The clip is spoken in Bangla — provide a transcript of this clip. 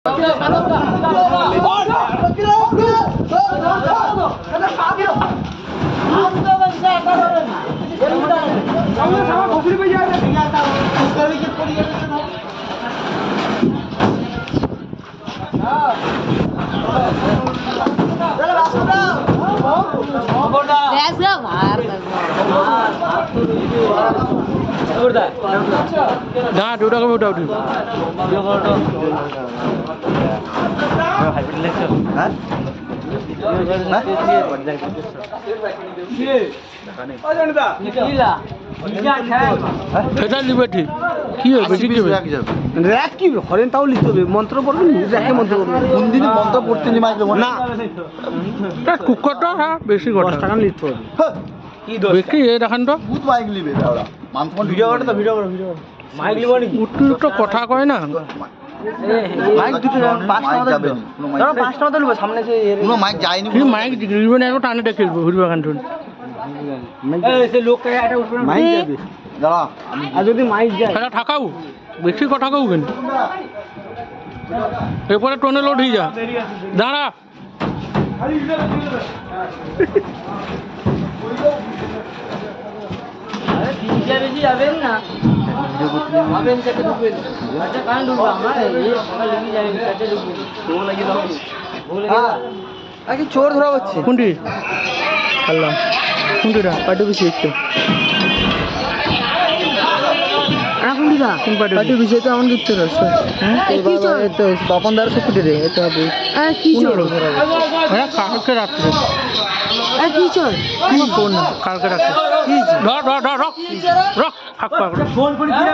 Nah, udah kamu udah. এটা লিবে ঠিক কি হবে বেশি কি হবে র‍্যাক কি হরেন তাও লিখতে হবে মন্ত্র পড়বেন র‍্যাকে মন্ত্র পড়বেন কোন দিন মন্ত্র পড়তে নি মাইক দেব না এটা কুকুরটা হ্যাঁ বেশি কথা 10 টাকা লিখতে হবে কি দোষ বেশি এই দেখান তো ভূত মাইক লিবে দাওরা মানফোন ভিডিও করে তো ভিডিও করো মাইক লিবো নি উঠটো কথা কয় না মাইক দুটো 5 টাকা যাবে ধরো 5 টাকা দিলবে সামনে যে কোনো মাইক যায়নি কি মাইক লিবে না একটু টানে দেখে ঘুরবে কান্টুন এই সে লোক কে এটা উঠবে মাইক যাবে দাঁড়া আর যদি মাইক যায় এটা ঠাকাও বেশি কথা কও কেন এরপরে টোনে লোড হয়ে যা দাঁড়া আরে তিনটা বেশি যাবেন না যাবেন কেটে ঢুকবেন আচ্ছা কান ঢুকবা আমার এই সকাল লেগে যাবে কেটে ঢুকবেন তোমার লাগি দাও বলে আগে চোর ধরা হচ্ছে কোনটি আল্লাহ কোনটিটা পাটি বেশি একটু কোনটিটা কোন পাটি বেশি তো এমন কিছু রয়েছে হ্যাঁ কি চোর তো বাপনদার সুকুটি রে এটা হবে কি চোর হ্যাঁ কালকে রাত্রে কি চোর কি ফোন কালকে রাত্রে কি ধর ধর ধর রক রক হাক পা ফোন করে দিলে